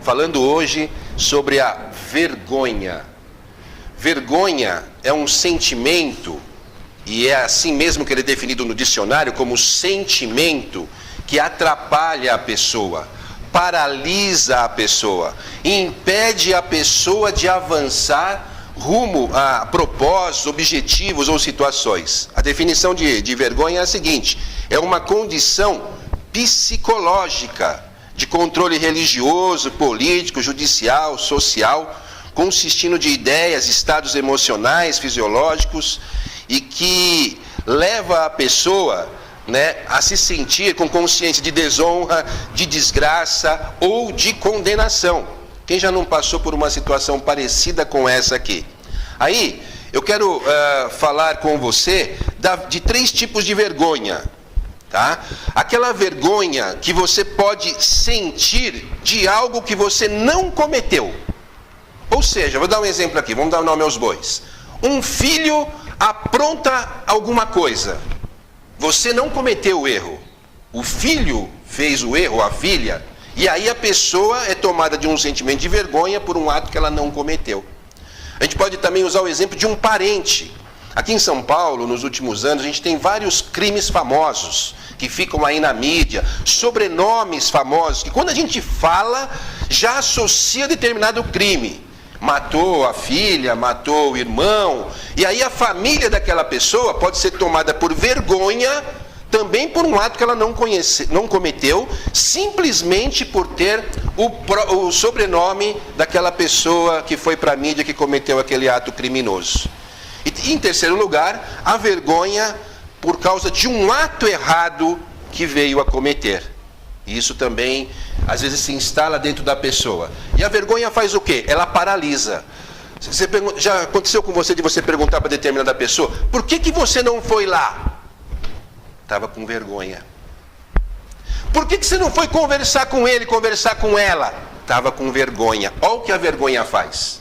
falando hoje sobre a vergonha. Vergonha é um sentimento, e é assim mesmo que ele é definido no dicionário, como sentimento que atrapalha a pessoa, paralisa a pessoa, impede a pessoa de avançar rumo a propósitos, objetivos ou situações. A definição de vergonha é a seguinte: é uma condição psicológica de controle religioso, político, judicial, social, consistindo de ideias, estados emocionais, fisiológicos, e que leva a pessoa, a se sentir com consciência de desonra, de desgraça ou de condenação. Quem já não passou por uma situação parecida com essa aqui? Aí, eu quero falar com você de 3 tipos de vergonha. Tá? Aquela vergonha que você pode sentir de algo que você não cometeu. Ou seja, vou dar um exemplo aqui, vamos dar o nome aos bois. Um filho apronta alguma coisa. Você não cometeu o erro. O filho fez o erro, a filha, e aí a pessoa é tomada de um sentimento de vergonha por um ato que ela não cometeu. A gente pode também usar o exemplo de um parente. Aqui em São Paulo, nos últimos anos, a gente tem vários crimes famosos que ficam aí na mídia, sobrenomes famosos, que quando a gente fala, já associa determinado crime. Matou a filha, matou o irmão, e aí a família daquela pessoa pode ser tomada por vergonha, também por um ato que ela não cometeu, simplesmente por ter o sobrenome daquela pessoa que foi para a mídia, que cometeu aquele ato criminoso. E em terceiro lugar, a vergonha por causa de um ato errado que veio a cometer. Isso também, às vezes, se instala dentro da pessoa. E a vergonha faz o quê? Ela paralisa. Já aconteceu com você de você perguntar para determinada pessoa: por que você não foi lá? Estava com vergonha. Por que você não foi conversar com ele, conversar com ela? Estava com vergonha. Olha o que a vergonha faz.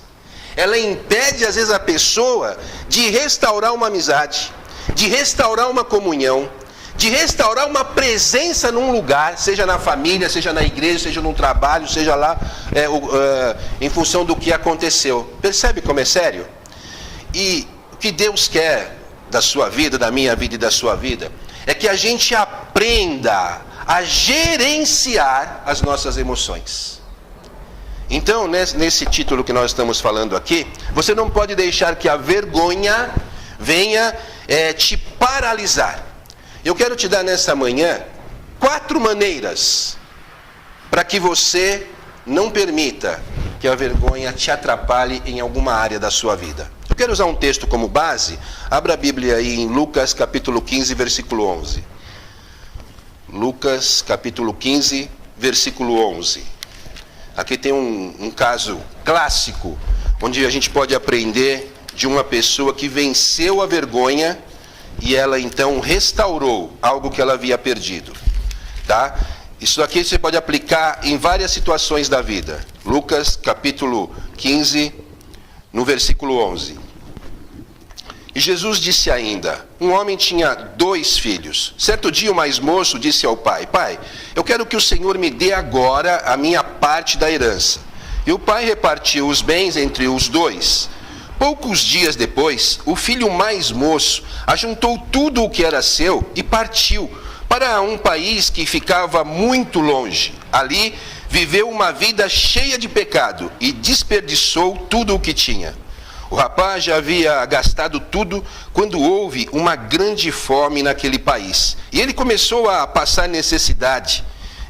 Ela impede, às vezes, a pessoa de restaurar uma amizade, de restaurar uma comunhão, de restaurar uma presença num lugar, seja na família, seja na igreja, seja no trabalho, seja lá em função do que aconteceu. Percebe como é sério? E o que Deus quer da sua vida, da minha vida e da sua vida, é que a gente aprenda a gerenciar as nossas emoções. Então, nesse título que nós estamos falando aqui, você não pode deixar que a vergonha venha te paralisar. Eu quero te dar nessa manhã 4 maneiras para que você não permita que a vergonha te atrapalhe em alguma área da sua vida. Eu quero usar um texto como base. Abra a Bíblia aí em Lucas capítulo 15, versículo 11. Lucas capítulo 15, versículo 11. Aqui tem um caso clássico, onde a gente pode aprender de uma pessoa que venceu a vergonha e ela então restaurou algo que ela havia perdido. Tá? Isso aqui você pode aplicar em várias situações da vida. Lucas capítulo 15, no versículo 11. E Jesus disse ainda: um homem tinha 2 filhos. Certo dia o mais moço disse ao pai: pai, eu quero que o Senhor me dê agora a minha parte da herança. E o pai repartiu os bens entre os 2. Poucos dias depois, o filho mais moço ajuntou tudo o que era seu e partiu para um país que ficava muito longe. Ali viveu uma vida cheia de pecado e desperdiçou tudo o que tinha. O rapaz já havia gastado tudo quando houve uma grande fome naquele país. E ele começou a passar necessidade.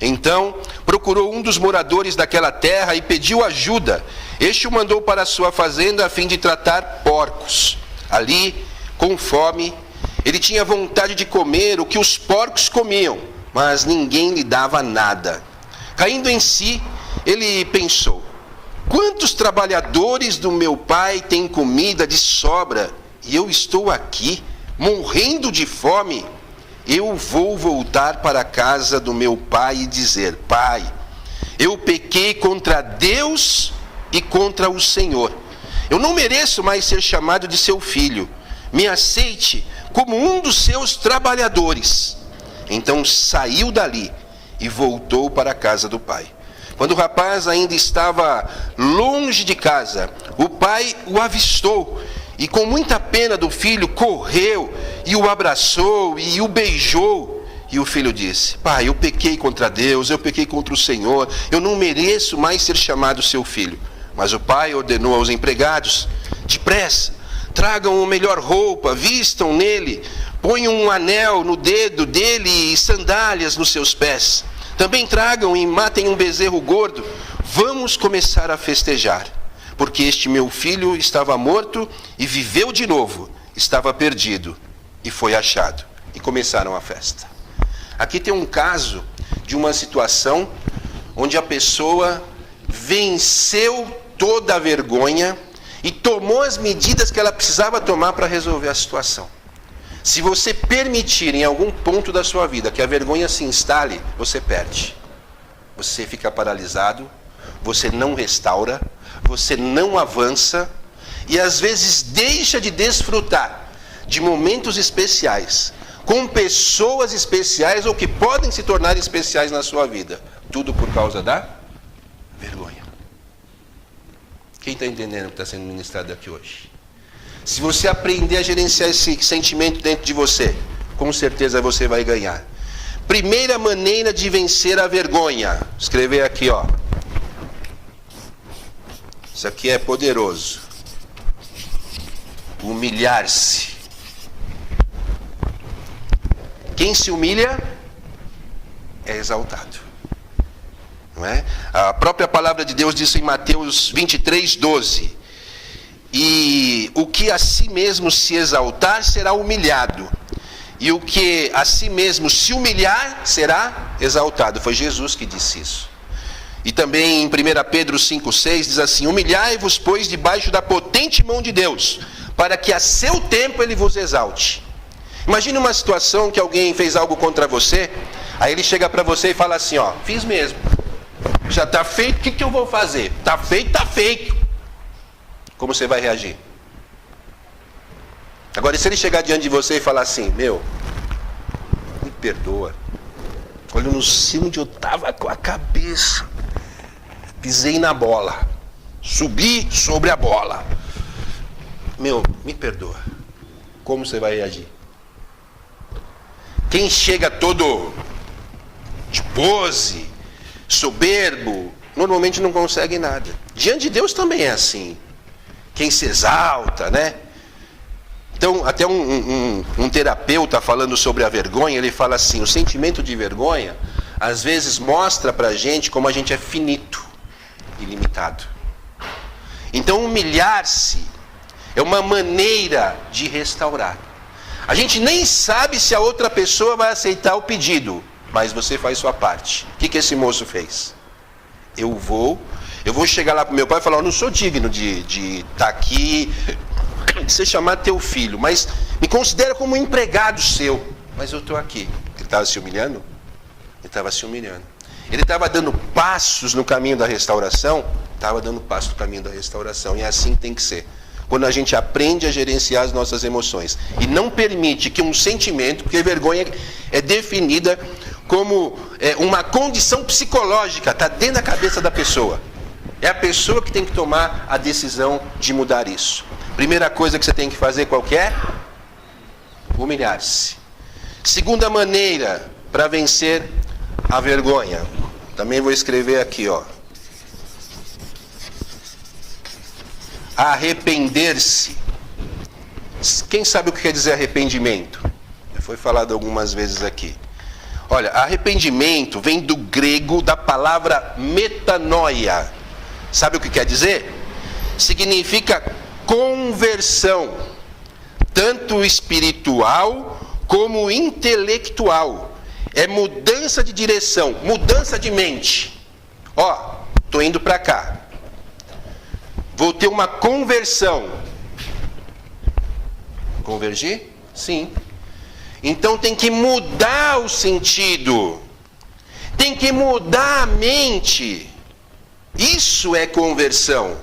Então, procurou um dos moradores daquela terra e pediu ajuda. Este o mandou para a sua fazenda a fim de tratar porcos. Ali, com fome, ele tinha vontade de comer o que os porcos comiam, mas ninguém lhe dava nada. Caindo em si, ele pensou: quantos trabalhadores do meu pai têm comida de sobra e eu estou aqui, morrendo de fome? Eu vou voltar para a casa do meu pai e dizer: pai, eu pequei contra Deus e contra o Senhor. Eu não mereço mais ser chamado de seu filho. Me aceite como um dos seus trabalhadores. Então saiu dali e voltou para a casa do pai. Quando o rapaz ainda estava longe de casa, o pai o avistou e, com muita pena do filho, correu e o abraçou e o beijou. E o filho disse: pai, eu pequei contra Deus, eu pequei contra o Senhor, eu não mereço mais ser chamado seu filho. Mas o pai ordenou aos empregados: depressa, tragam a melhor roupa, vistam nele, ponham um anel no dedo dele e sandálias nos seus pés. Também tragam e matem um bezerro gordo. Vamos começar a festejar, porque este meu filho estava morto e viveu de novo, estava perdido e foi achado. E começaram a festa. Aqui tem um caso de uma situação onde a pessoa venceu toda a vergonha e tomou as medidas que ela precisava tomar para resolver a situação. Se você permitir em algum ponto da sua vida que a vergonha se instale, você perde. Você fica paralisado, você não restaura, você não avança e às vezes deixa de desfrutar de momentos especiais, com pessoas especiais ou que podem se tornar especiais na sua vida. Tudo por causa da vergonha. Quem está entendendo o que está sendo ministrado aqui hoje? Se você aprender a gerenciar esse sentimento dentro de você, com certeza você vai ganhar. Primeira maneira de vencer a vergonha. Escrever aqui, ó. Isso aqui é poderoso. Humilhar-se. Quem se humilha é exaltado. Não é? A própria palavra de Deus diz em Mateus 23, 12. E o que a si mesmo se exaltar será humilhado, e o que a si mesmo se humilhar será exaltado. Foi Jesus que disse isso. E também em 1 Pedro 5,6 diz assim: humilhai-vos, pois, debaixo da potente mão de Deus, para que a seu tempo ele vos exalte. Imagine uma situação que alguém fez algo contra você, aí ele chega para você e fala assim: ó, fiz mesmo, já está feito, o que eu vou fazer? Está feito, está feito. Como você vai reagir? Agora, e se ele chegar diante de você e falar assim: meu, me perdoa, olha, no cimo onde eu estava com a cabeça, pisei na bola, subi sobre a bola, meu, me perdoa. Como você vai reagir? Quem chega todo de pose, soberbo, normalmente não consegue nada. Diante de Deus também é assim. Quem se exalta, né? Então, até um terapeuta falando sobre a vergonha, ele fala assim: o sentimento de vergonha, às vezes mostra pra gente como a gente é finito e limitado. Então, humilhar-se é uma maneira de restaurar. A gente nem sabe se a outra pessoa vai aceitar o pedido, mas você faz sua parte. O que esse moço fez? Eu vou chegar lá para o meu pai e falar: eu não sou digno de estar aqui, de ser chamado teu filho, mas me considera como um empregado seu. Mas eu estou aqui. Ele estava se humilhando? Ele estava se humilhando. Ele estava dando passos no caminho da restauração? Estava dando passos no caminho da restauração. E assim tem que ser. Quando a gente aprende a gerenciar as nossas emoções e não permite que um sentimento, porque vergonha é definida como uma condição psicológica, está dentro da cabeça da pessoa. É a pessoa que tem que tomar a decisão de mudar isso. Primeira coisa que você tem que fazer, qual que é? Humilhar-se. Segunda maneira para vencer a vergonha. Também vou escrever aqui, ó. Arrepender-se. Quem sabe o que quer dizer arrependimento? Já foi falado algumas vezes aqui. Olha, arrependimento vem do grego da palavra metanoia. Sabe o que quer dizer? Significa conversão, tanto espiritual como intelectual. É mudança de direção, mudança de mente. Ó, estou indo para cá. Vou ter uma conversão. Convergir? Sim. Então tem que mudar o sentido. Tem que mudar a mente. Isso é conversão.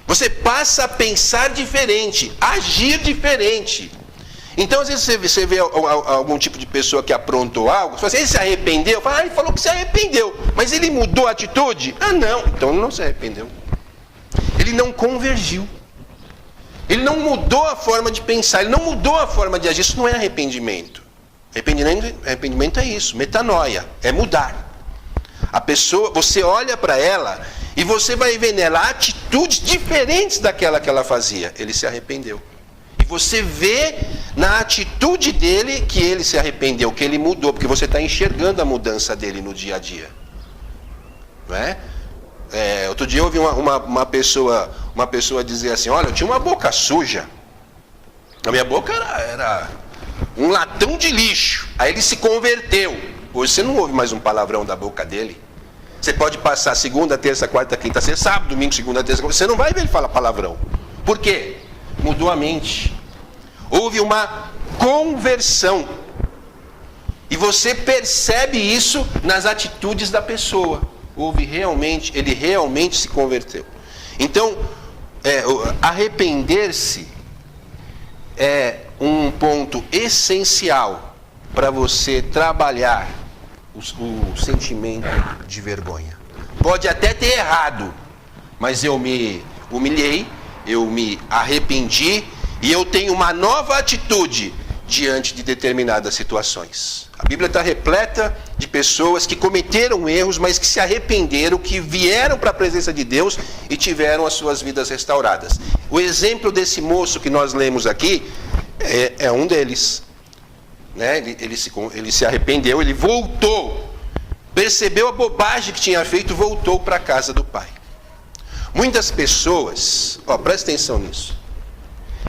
Você passa a pensar diferente, agir diferente. Então, às vezes, você vê algum tipo de pessoa que aprontou algo, você fala assim, ele se arrependeu? Fala, ele falou que se arrependeu, mas ele mudou a atitude? Ah, não, então ele não se arrependeu. Ele não convergiu. Ele não mudou a forma de pensar, ele não mudou a forma de agir. Isso não é arrependimento. Arrependimento é isso, metanoia, é mudar. A pessoa, você olha para ela e você vai ver nela atitudes diferentes daquela que ela fazia. Ele se arrependeu. E você vê na atitude dele que ele se arrependeu, que ele mudou, porque você está enxergando a mudança dele no dia a dia. Não é? Outro dia eu ouvi uma pessoa dizer assim, olha, eu tinha uma boca suja. A minha boca era um latão de lixo. Aí ele se converteu. Hoje você não ouve mais um palavrão da boca dele. Você pode passar segunda, terça, quarta, quinta, sexta, sábado, domingo, segunda, terça, você não vai ver ele falar palavrão. Por quê? Mudou a mente. Houve uma conversão. E você percebe isso nas atitudes da pessoa. Ele realmente se converteu. Então, arrepender-se é um ponto essencial para você trabalhar o sentimento de vergonha. Pode até ter errado, mas eu me humilhei, eu me arrependi e eu tenho uma nova atitude diante de determinadas situações. A Bíblia está repleta de pessoas que cometeram erros, mas que se arrependeram, que vieram para a presença de Deus e tiveram as suas vidas restauradas. O exemplo desse moço que nós lemos aqui é um deles. Né? Ele se arrependeu, ele voltou, percebeu a bobagem que tinha feito, voltou para a casa do pai. Muitas pessoas, presta atenção nisso,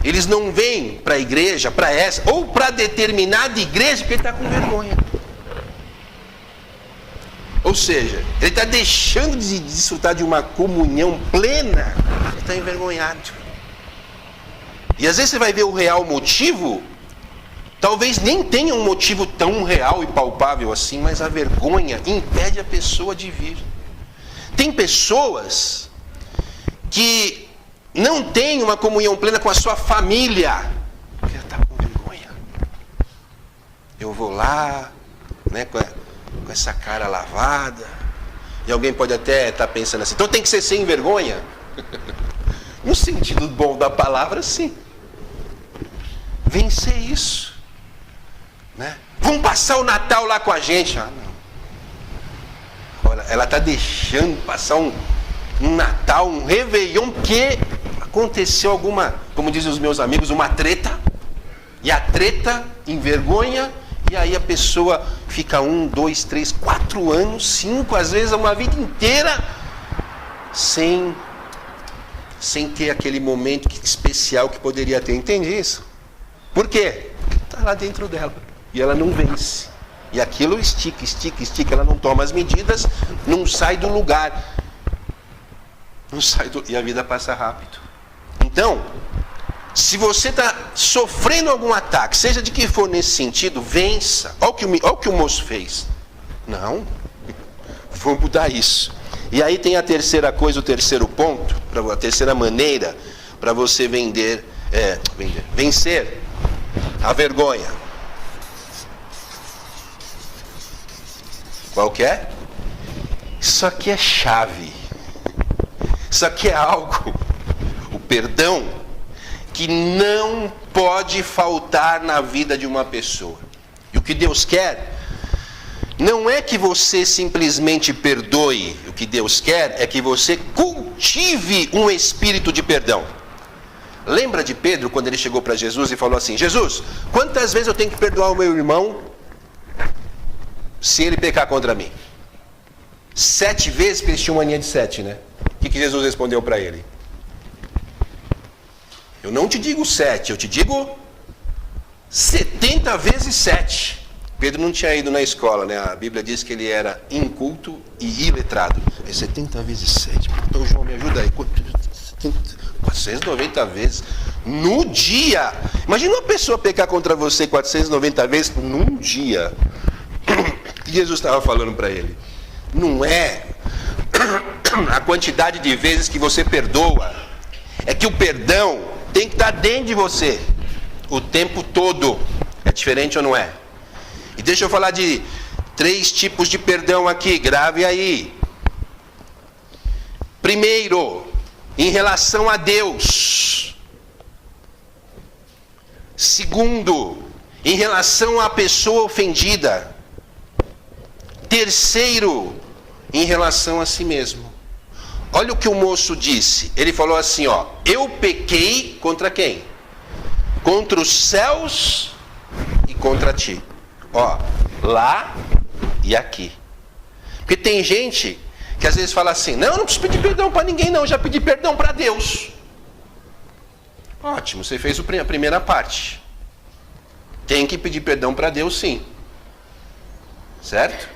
eles não vêm para a igreja, para essa, ou para determinada igreja, porque ele está com vergonha. Ou seja, ele está deixando de desfrutar de uma comunhão plena, ele está envergonhado. E às vezes você vai ver o real motivo, talvez nem tenha um motivo tão real e palpável assim, mas a vergonha impede a pessoa de vir. Tem pessoas que não têm uma comunhão plena com a sua família, porque ela está com vergonha. Eu vou lá, né, com essa cara lavada, e alguém pode até estar pensando assim, então tem que ser sem vergonha? No sentido bom da palavra, sim. Vencer isso. Né? Vamos passar o Natal lá com a gente. Ah, não. Olha, ela está deixando passar um Natal, um Réveillon, porque aconteceu alguma, como dizem os meus amigos, uma treta. E a treta envergonha, e aí a pessoa fica 1, 2, 3, 4 anos, 5, às vezes uma vida inteira, sem ter aquele momento especial que poderia ter. Entende isso? Por quê? Está lá dentro dela. E ela não vence. E aquilo estica, ela não toma as medidas, não sai do lugar. E a vida passa rápido. Então, se você está sofrendo algum ataque, seja de que for nesse sentido, vença. Olha o que o moço fez. Não, vou mudar isso. E aí tem a terceira coisa, o terceiro ponto, a terceira maneira para você vencer a vergonha. Qual que é? Isso aqui é chave. Isso aqui é algo, o perdão, que não pode faltar na vida de uma pessoa. E o que Deus quer não é que você simplesmente perdoe. O que Deus quer é que você cultive um espírito de perdão. Lembra de Pedro quando ele chegou para Jesus e falou assim: Jesus, quantas vezes eu tenho que perdoar o meu irmão se ele pecar contra mim? 7 vezes, porque eles tinham mania de 7, né? O que Jesus respondeu para ele? Eu não te digo 7, eu te digo 70 vezes 7. Pedro não tinha ido na escola, né? A Bíblia diz que ele era inculto e iletrado. É 70 vezes 7. Então, João, me ajuda aí. 490 vezes no dia. Imagina uma pessoa pecar contra você 490 vezes num dia. O que Jesus estava falando para ele? Não é a quantidade de vezes que você perdoa. É que o perdão tem que estar dentro de você. o tempo todo. É diferente ou não é? E deixa eu falar de 3 tipos de perdão aqui, grave aí. Primeiro, em relação a Deus. Segundo, em relação à pessoa ofendida. Terceiro, em relação a si mesmo. Olha o que o moço disse. Ele falou assim, ó: eu pequei contra quem? Contra os céus e contra ti. Ó, lá e aqui. Porque tem gente que às vezes fala assim: não, eu não preciso pedir perdão para ninguém não, eu já pedi perdão para Deus. Ótimo, você fez a primeira parte. Tem que pedir perdão para Deus, sim. Certo?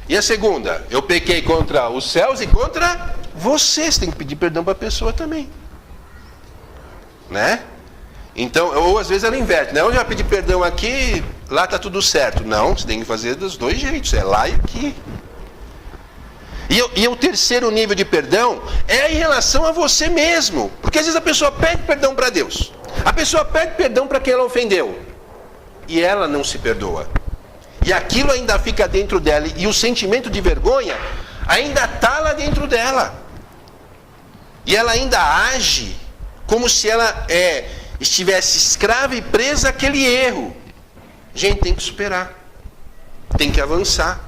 E a segunda? Eu pequei contra os céus e contra você. Você tem que pedir perdão para a pessoa também. Né? Então, ou às vezes ela inverte, né? Eu já pedi perdão aqui, lá está tudo certo. Não, você tem que fazer dos 2 jeitos, é lá e aqui. E o terceiro nível de perdão é em relação a você mesmo. Porque às vezes a pessoa pede perdão para Deus. A pessoa pede perdão para quem ela ofendeu. E ela não se perdoa. E aquilo ainda fica dentro dela. E o sentimento de vergonha ainda está lá dentro dela. E ela ainda age como se ela estivesse escrava e presa àquele erro. Gente, tem que superar. Tem que avançar.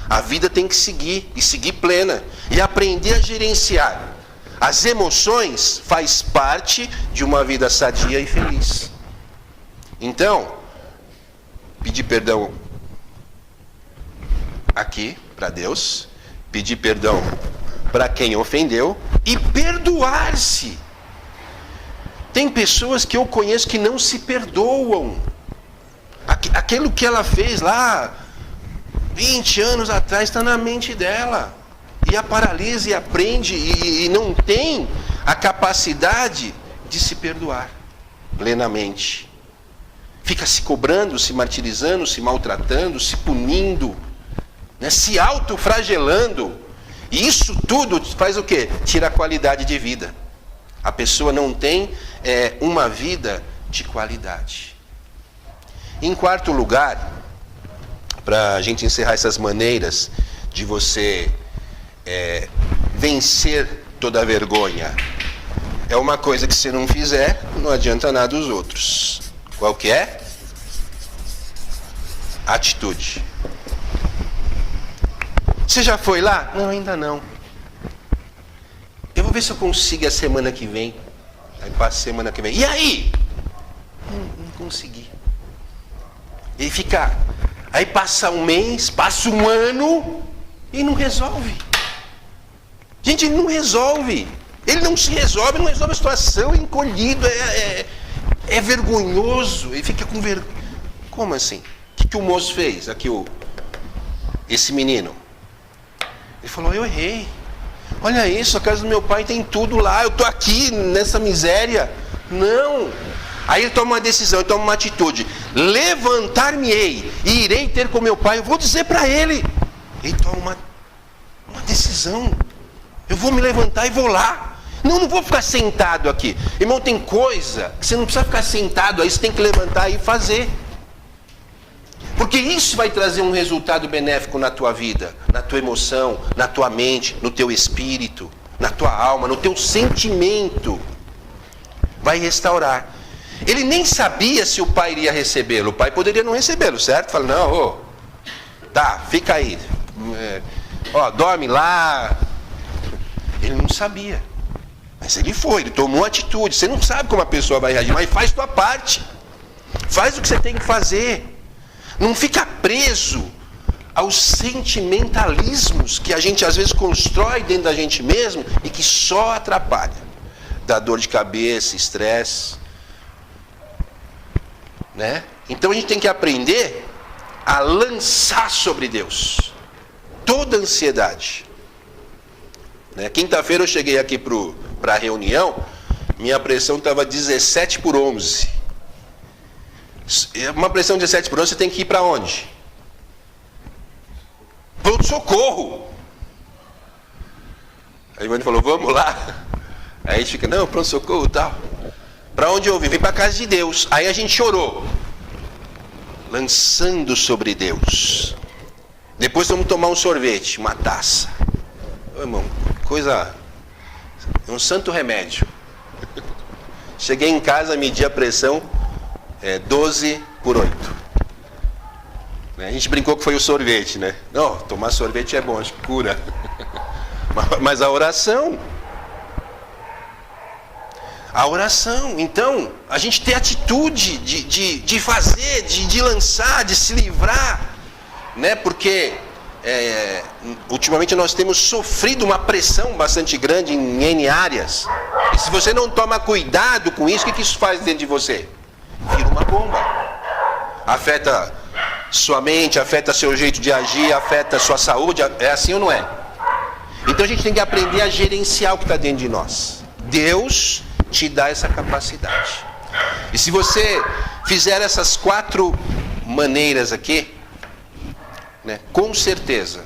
A vida tem que seguir, e seguir plena. E aprender a gerenciar as emoções faz parte de uma vida sadia e feliz. Então, pedir perdão aqui para Deus, pedir perdão para quem ofendeu e perdoar-se. Tem pessoas que eu conheço que não se perdoam. Aquilo que ela fez lá 20 anos atrás está na mente dela. E a paralisa e a prende e não tem a capacidade de se perdoar plenamente. Fica se cobrando, se martirizando, se maltratando, se punindo, né? Se autoflagelando. E isso tudo faz o quê? Tira a qualidade de vida. A pessoa não tem uma vida de qualidade. Em quarto lugar, para a gente encerrar essas maneiras de você vencer toda a vergonha, é uma coisa que se não fizer, não adianta nada os outros. Qual que é? Atitude. Você já foi lá? Não, ainda não. Eu vou ver se eu consigo a semana que vem. Aí passa a semana que vem. E aí? Não consegui. E fica. Aí passa um mês, passa um ano e não resolve. Gente, ele não resolve. Ele não se resolve, não resolve a situação, é encolhido, é vergonhoso. Ele fica com vergonha. Como assim? O que o moço fez? Aqui esse menino. Ele falou: eu errei. Olha isso, a casa do meu pai tem tudo lá, eu estou aqui nessa miséria. Não. Aí ele toma uma decisão, ele toma uma atitude. Levantar-me-ei e irei ter com meu pai. Eu vou dizer para ele. Ele toma uma decisão. Eu vou me levantar e vou lá. Não vou ficar sentado aqui. Irmão, tem coisa que você não precisa ficar sentado aí, você tem que levantar e fazer. Porque isso vai trazer um resultado benéfico na tua vida, na tua emoção, na tua mente, no teu espírito, na tua alma, no teu sentimento. Vai restaurar. Ele nem sabia se o pai iria recebê-lo. O pai poderia não recebê-lo, certo? Fala: não, tá, fica aí. Dorme lá. Ele não sabia. Mas ele foi, ele tomou uma atitude. Você não sabe como a pessoa vai reagir, mas faz tua parte. Faz o que você tem que fazer. Não fica preso aos sentimentalismos que a gente às vezes constrói dentro da gente mesmo e que só atrapalha. Dá dor de cabeça, estresse. Né? Então a gente tem que aprender a lançar sobre Deus toda a ansiedade. Né? Quinta-feira eu cheguei aqui para a reunião, minha pressão estava 17/11. Uma pressão de 17/11, você tem que ir para onde? Pronto-socorro. Aí o Ivani falou: vamos lá. Aí a gente fica: não, pronto-socorro e tal. Para onde eu vim? Vim para a casa de Deus. Aí a gente chorou, lançando sobre Deus. Depois vamos tomar um sorvete, uma taça. Ô, irmão, coisa, um santo remédio. Cheguei em casa, medi a pressão, 12/8. A gente brincou que foi o sorvete, né? Não, tomar sorvete é bom, acho que cura. Mas a oração, então, a gente tem atitude de fazer, de lançar, de se livrar, né? Porque ultimamente nós temos sofrido uma pressão bastante grande em N áreas. E se você não toma cuidado com isso, o que isso faz dentro de você? Vira uma bomba. Afeta sua mente, afeta seu jeito de agir, afeta sua saúde. É assim ou não é? Então a gente tem que aprender a gerenciar o que está dentro de nós. Deus te dá essa capacidade. E se você fizer essas 4 maneiras aqui, né, com certeza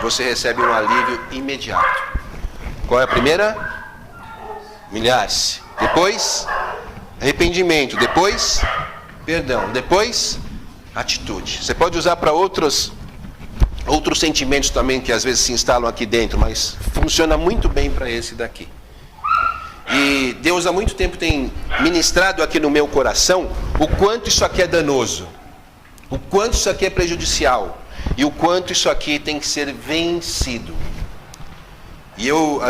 você recebe um alívio imediato. Qual é a primeira? Humilhar-se. Depois, arrependimento. Depois, perdão. Depois, atitude. Você pode usar para outros sentimentos também que às vezes se instalam aqui dentro, mas funciona muito bem para esse daqui. E Deus há muito tempo tem ministrado aqui no meu coração o quanto isso aqui é danoso, o quanto isso aqui é prejudicial e o quanto isso aqui tem que ser vencido. E eu,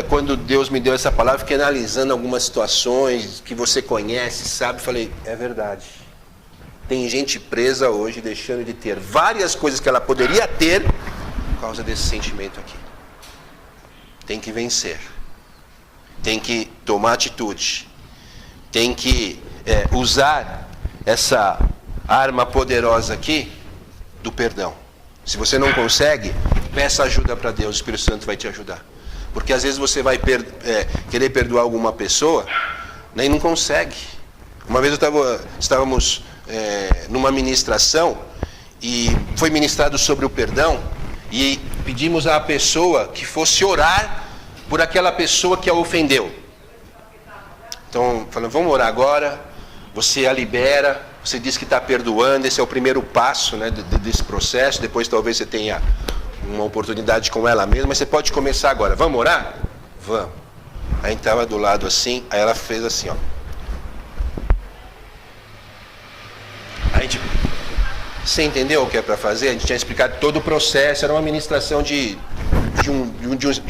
quando Deus me deu essa palavra, fiquei analisando algumas situações que você conhece, sabe, falei, é verdade. Tem gente presa hoje, deixando de ter várias coisas que ela poderia ter por causa desse sentimento aqui. Tem que vencer. Tem que tomar atitude. Tem que usar essa arma poderosa aqui do perdão. Se você não consegue, peça ajuda para Deus, o Espírito Santo vai te ajudar. Porque às vezes você vai querer perdoar alguma pessoa, né, e não consegue. Uma vez estávamos numa ministração e foi ministrado sobre o perdão e pedimos à pessoa que fosse orar por aquela pessoa que a ofendeu. Então, falando, vamos orar agora, você a libera, você diz que está perdoando, esse é o primeiro passo, né, desse processo, depois talvez você tenha uma oportunidade com ela mesma, mas você pode começar agora. Vamos orar? Vamos. Aí a gente estava do lado assim, aí ela fez assim, ó. Aí, tipo, você entendeu o que é para fazer? A gente tinha explicado todo o processo, era uma ministração de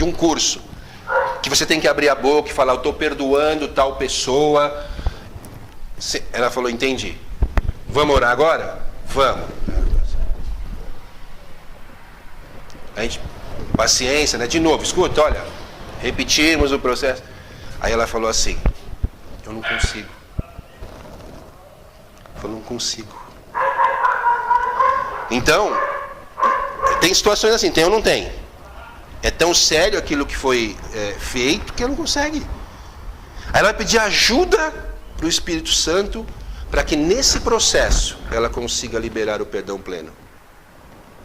um curso. Que você tem que abrir a boca e falar, eu estou perdoando tal pessoa. Ela falou, entendi. Vamos orar agora? Vamos. A gente, paciência, né? De novo, escuta, olha, repetimos o processo. Aí ela falou assim, eu não consigo. Eu não consigo. Então, tem situações assim, tem ou não tem? É tão sério aquilo que foi feito que ela não consegue. Aí ela vai pedir ajuda para o Espírito Santo para que nesse processo ela consiga liberar o perdão pleno.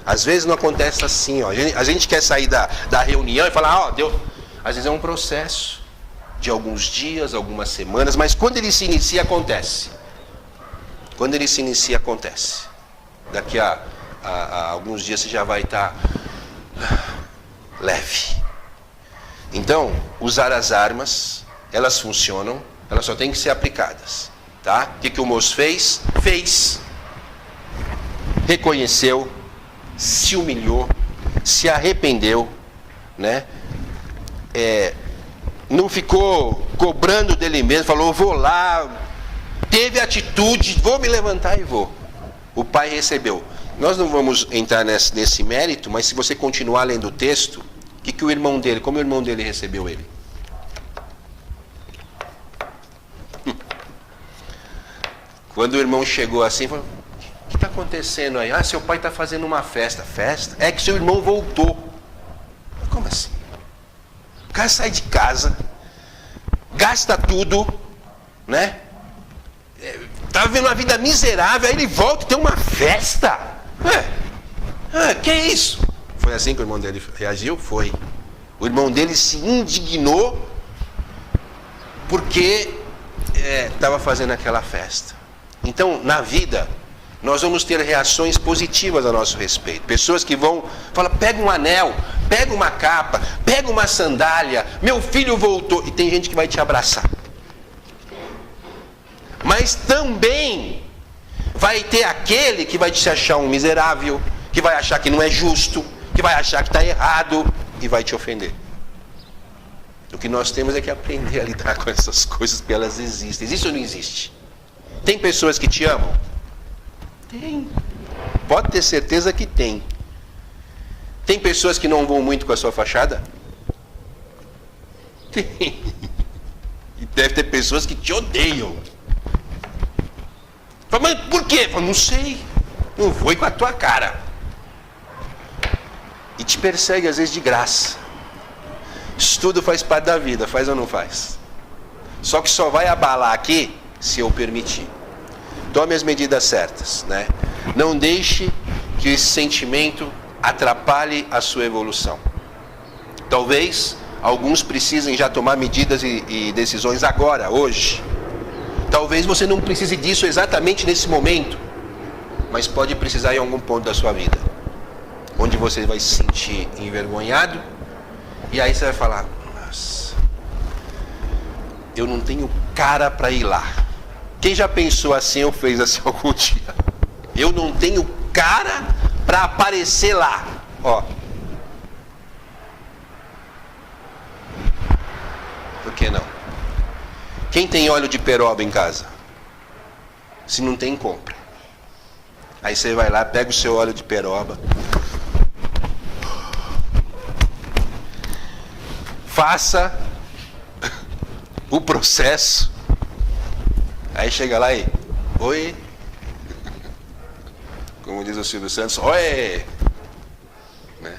Às vezes não acontece assim, ó. A gente quer sair da reunião e falar, ó, Deus. Às vezes é um processo de alguns dias, algumas semanas, mas quando ele se inicia, acontece. Quando ele se inicia, acontece. Daqui a alguns dias você já vai estar leve. Então, usar as armas, elas funcionam, elas só têm que ser aplicadas. Tá? O que o moço fez? Fez. Reconheceu, se humilhou, se arrependeu, né? Não ficou cobrando dele mesmo, falou, vou lá, teve atitude, vou me levantar e vou. O pai recebeu. Nós não vamos entrar nesse mérito, mas se você continuar lendo o texto, como o irmão dele recebeu ele? Quando o irmão chegou assim, falou, o que está acontecendo aí? Ah, seu pai está fazendo uma festa. Festa? É que seu irmão voltou. Como assim? O cara sai de casa, gasta tudo, né? Estava vivendo uma vida miserável, aí ele volta e tem uma festa. Que é isso? Foi assim que o irmão dele reagiu? Foi. O irmão dele se indignou porque estava fazendo aquela festa. Então, na vida, nós vamos ter reações positivas a nosso respeito. Pessoas que vão falar, pega um anel, pega uma capa, pega uma sandália, meu filho voltou. E tem gente que vai te abraçar. Mas também vai ter aquele que vai te achar um miserável, que vai achar que não é justo, que vai achar que está errado e vai te ofender. O que nós temos é que aprender a lidar com essas coisas, porque elas existem. Existe ou não existe? Tem pessoas que te amam? Tem. Pode ter certeza que tem. Tem pessoas que não vão muito com a sua fachada? Tem. E deve ter pessoas que te odeiam. Fala, mas por quê? Fala, não sei. Não vou com a tua cara. E te persegue às vezes de graça. Isso tudo faz parte da vida, faz ou não faz? Só que só vai abalar aqui se eu permitir. Tome as medidas certas, né? Não deixe que esse sentimento atrapalhe a sua evolução. Talvez alguns precisem já tomar medidas e decisões agora, hoje. Talvez você não precise disso exatamente nesse momento, mas pode precisar em algum ponto da sua vida, onde você vai se sentir envergonhado, e aí você vai falar, nossa, eu não tenho cara para ir lá. Quem já pensou assim ou fez assim algum dia? Eu não tenho cara para aparecer lá. Ó. Por que não? Quem tem óleo de peroba em casa? Se não tem, compra. Aí você vai lá, pega o seu óleo de peroba, faça o processo. Aí chega lá e, oi, como diz o Silvio Santos, oi, né?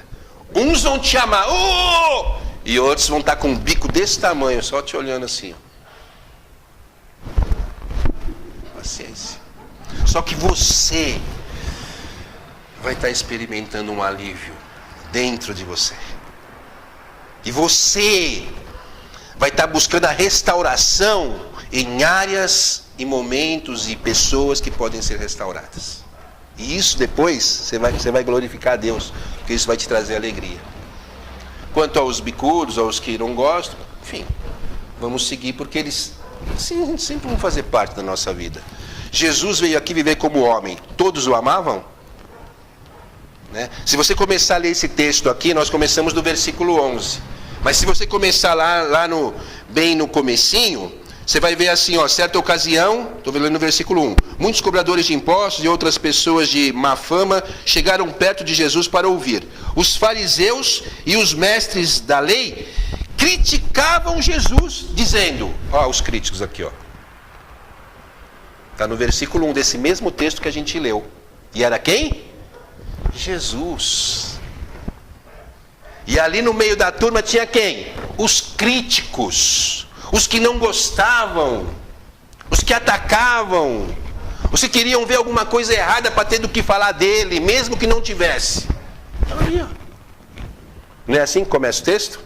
Uns vão te amar, oh! E outros vão estar com um bico desse tamanho, só te olhando assim. Paciência. Só que você vai estar experimentando um alívio dentro de você. E você vai estar buscando a restauração em áreas e momentos e pessoas que podem ser restauradas. E isso depois você vai glorificar a Deus, porque isso vai te trazer alegria. Quanto aos bicudos, aos que não gostam, enfim, vamos seguir, porque eles sempre vão fazer parte da nossa vida. Jesus veio aqui viver como homem. Todos o amavam? Né? Se você começar a ler esse texto aqui, nós começamos do versículo 11. Mas se você começar bem no comecinho, você vai ver assim, ó, certa ocasião, estou lendo no versículo 1, muitos cobradores de impostos e outras pessoas de má fama chegaram perto de Jesus para ouvir. Os fariseus e os mestres da lei criticavam Jesus, dizendo, ó, os críticos aqui, ó. Está no versículo 1 desse mesmo texto que a gente leu. E era quem? Jesus. E ali no meio da turma tinha quem? Os críticos. Os que não gostavam, os que atacavam, os que queriam ver alguma coisa errada para ter do que falar dele, mesmo que não tivesse. Aí, ó. Não é assim que começa o texto?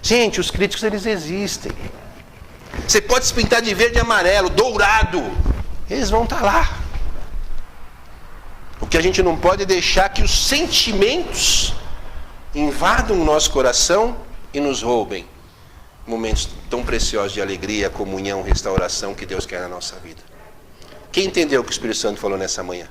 Gente, os críticos eles existem. Você pode se pintar de verde e amarelo, dourado, eles vão estar lá. O que a gente não pode é deixar que os sentimentos invadam o nosso coração e nos roubem momentos tão preciosos de alegria, comunhão, restauração que Deus quer na nossa vida. Quem entendeu o que o Espírito Santo falou nessa manhã?